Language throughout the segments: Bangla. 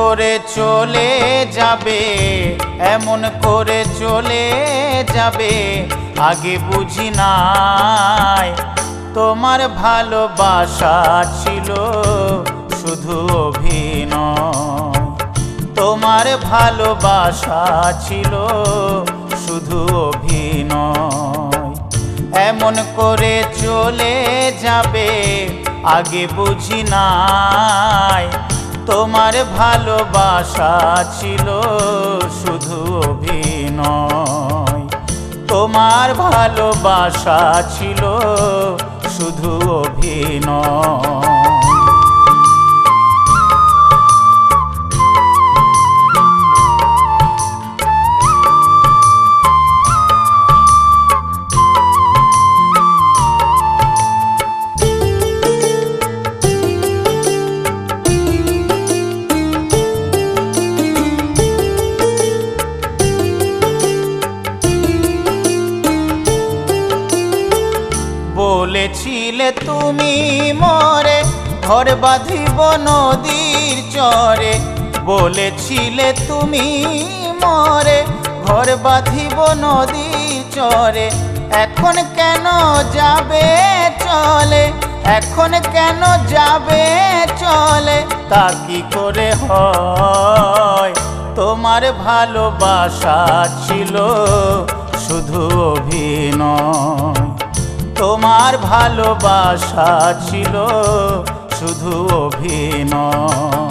করে চলে যাবে, এমন করে চলে যাবে, আগে বুঝি নাই তোমার ভালোবাসা ছিল শুধু অভিনয়। তোমার ভালোবাসা ছিল শুধু অভিনয়। এমন করে চলে যাবে, আগে বুঝি নাই তোমার ভালোবাসা ছিল শুধু অভিনয়। তোমার ভালোবাসা ছিল শুধু অভিনয়। বলেছিলে তুমি মোরে ঘর বাঁধিব নদীর চরে, বলেছিলে তুমি মোরে ঘর বাঁধিব নদীর চরে। এখন কেন যাবে চলে, এখন কেন যাবে চলে, তা কি করে হয়? তোমার ভালোবাসা ছিল শুধু অভিনয়। তোমার ভালোবাসা ছিল শুধু অভিনয়।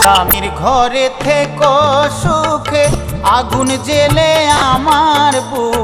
স্বামীর ঘরে থেকো সুখে, আগুন জেলে আমার বুক